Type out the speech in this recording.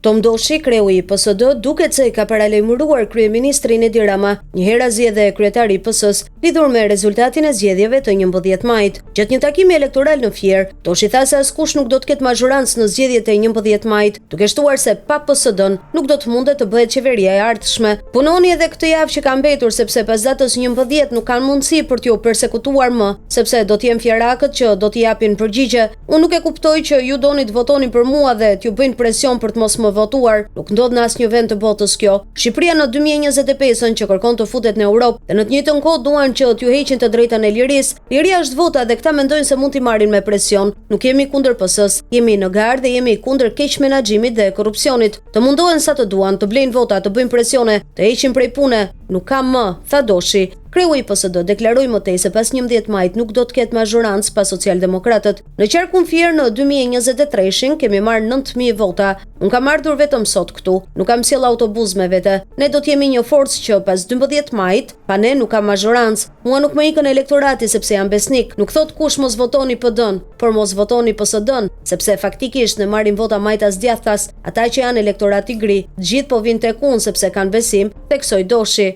Tom Doshi, kreu i PSD, duket se ka paralajmëruar kryeministrin Edi Rama, njëherë zgjedhë kryetari i PS-s, lidhur me rezultatin e zgjedhjeve të 11 majit. Gjatë një takimi elektoral në Fier, Doshi tha se askush nuk do të ketë mazhorancë në zgjedhjet e 11 majit, duke shtuar se pa PSD-n nuk do të mundet të bëhet qeveria e ardhshme. Punoni edhe këtë javë që ka mbetur, sepse pas datës 11 nuk kanë mundësi për t'ju persekutuar më, sepse do të jem fjarakët që do t'i japin përgjigje. Unë nuk e kuptoj që ju doni të votoni për mua dhe t'ju bëjnë presion për të mos më votuar. Nuk ndodh në asnjë vend të botës kjo. Shqipëria në 2025-ën që kërkon të futet në Europë dhe në të njëjtën kohë duan që t'ju heqin të drejtën e lirisë. Liria është vota dhe këta mendojnë se mund t'i marrin me presion. Nuk jemi kundër PS-s, jemi në garë dhe jemi kundër keq menaxhimit dhe korrupsionit. Të mundohen sa të duan, të blejnë vota, të bëjnë presione, të heqin prej pune. Nuk ka më, tha Doshi. Kreu i PSD deklaroi më tej se pas 11 majit nuk do të ketë mazhorancë pa socialdemokratët. Në qarkun Fier në 2023-shin kemi marrë 9000 vota. Unë kam ardhur vetëm sot këtu, nuk kam sjell autobus me vete. Ne do të jemi një forcë që pas 12 majit, pa ne nuk ka mazhorancë. Mua nuk më ikën elektorati sepse jam besnik. Nuk thot kush mos votoni PD-n, por mos votoni PSD-n, sepse faktikisht ne marrim vota majtas djathtas, ata që janë elektorati gri. Të gjithë po vinë tek unë sepse kanë besim, theksoi Doshi.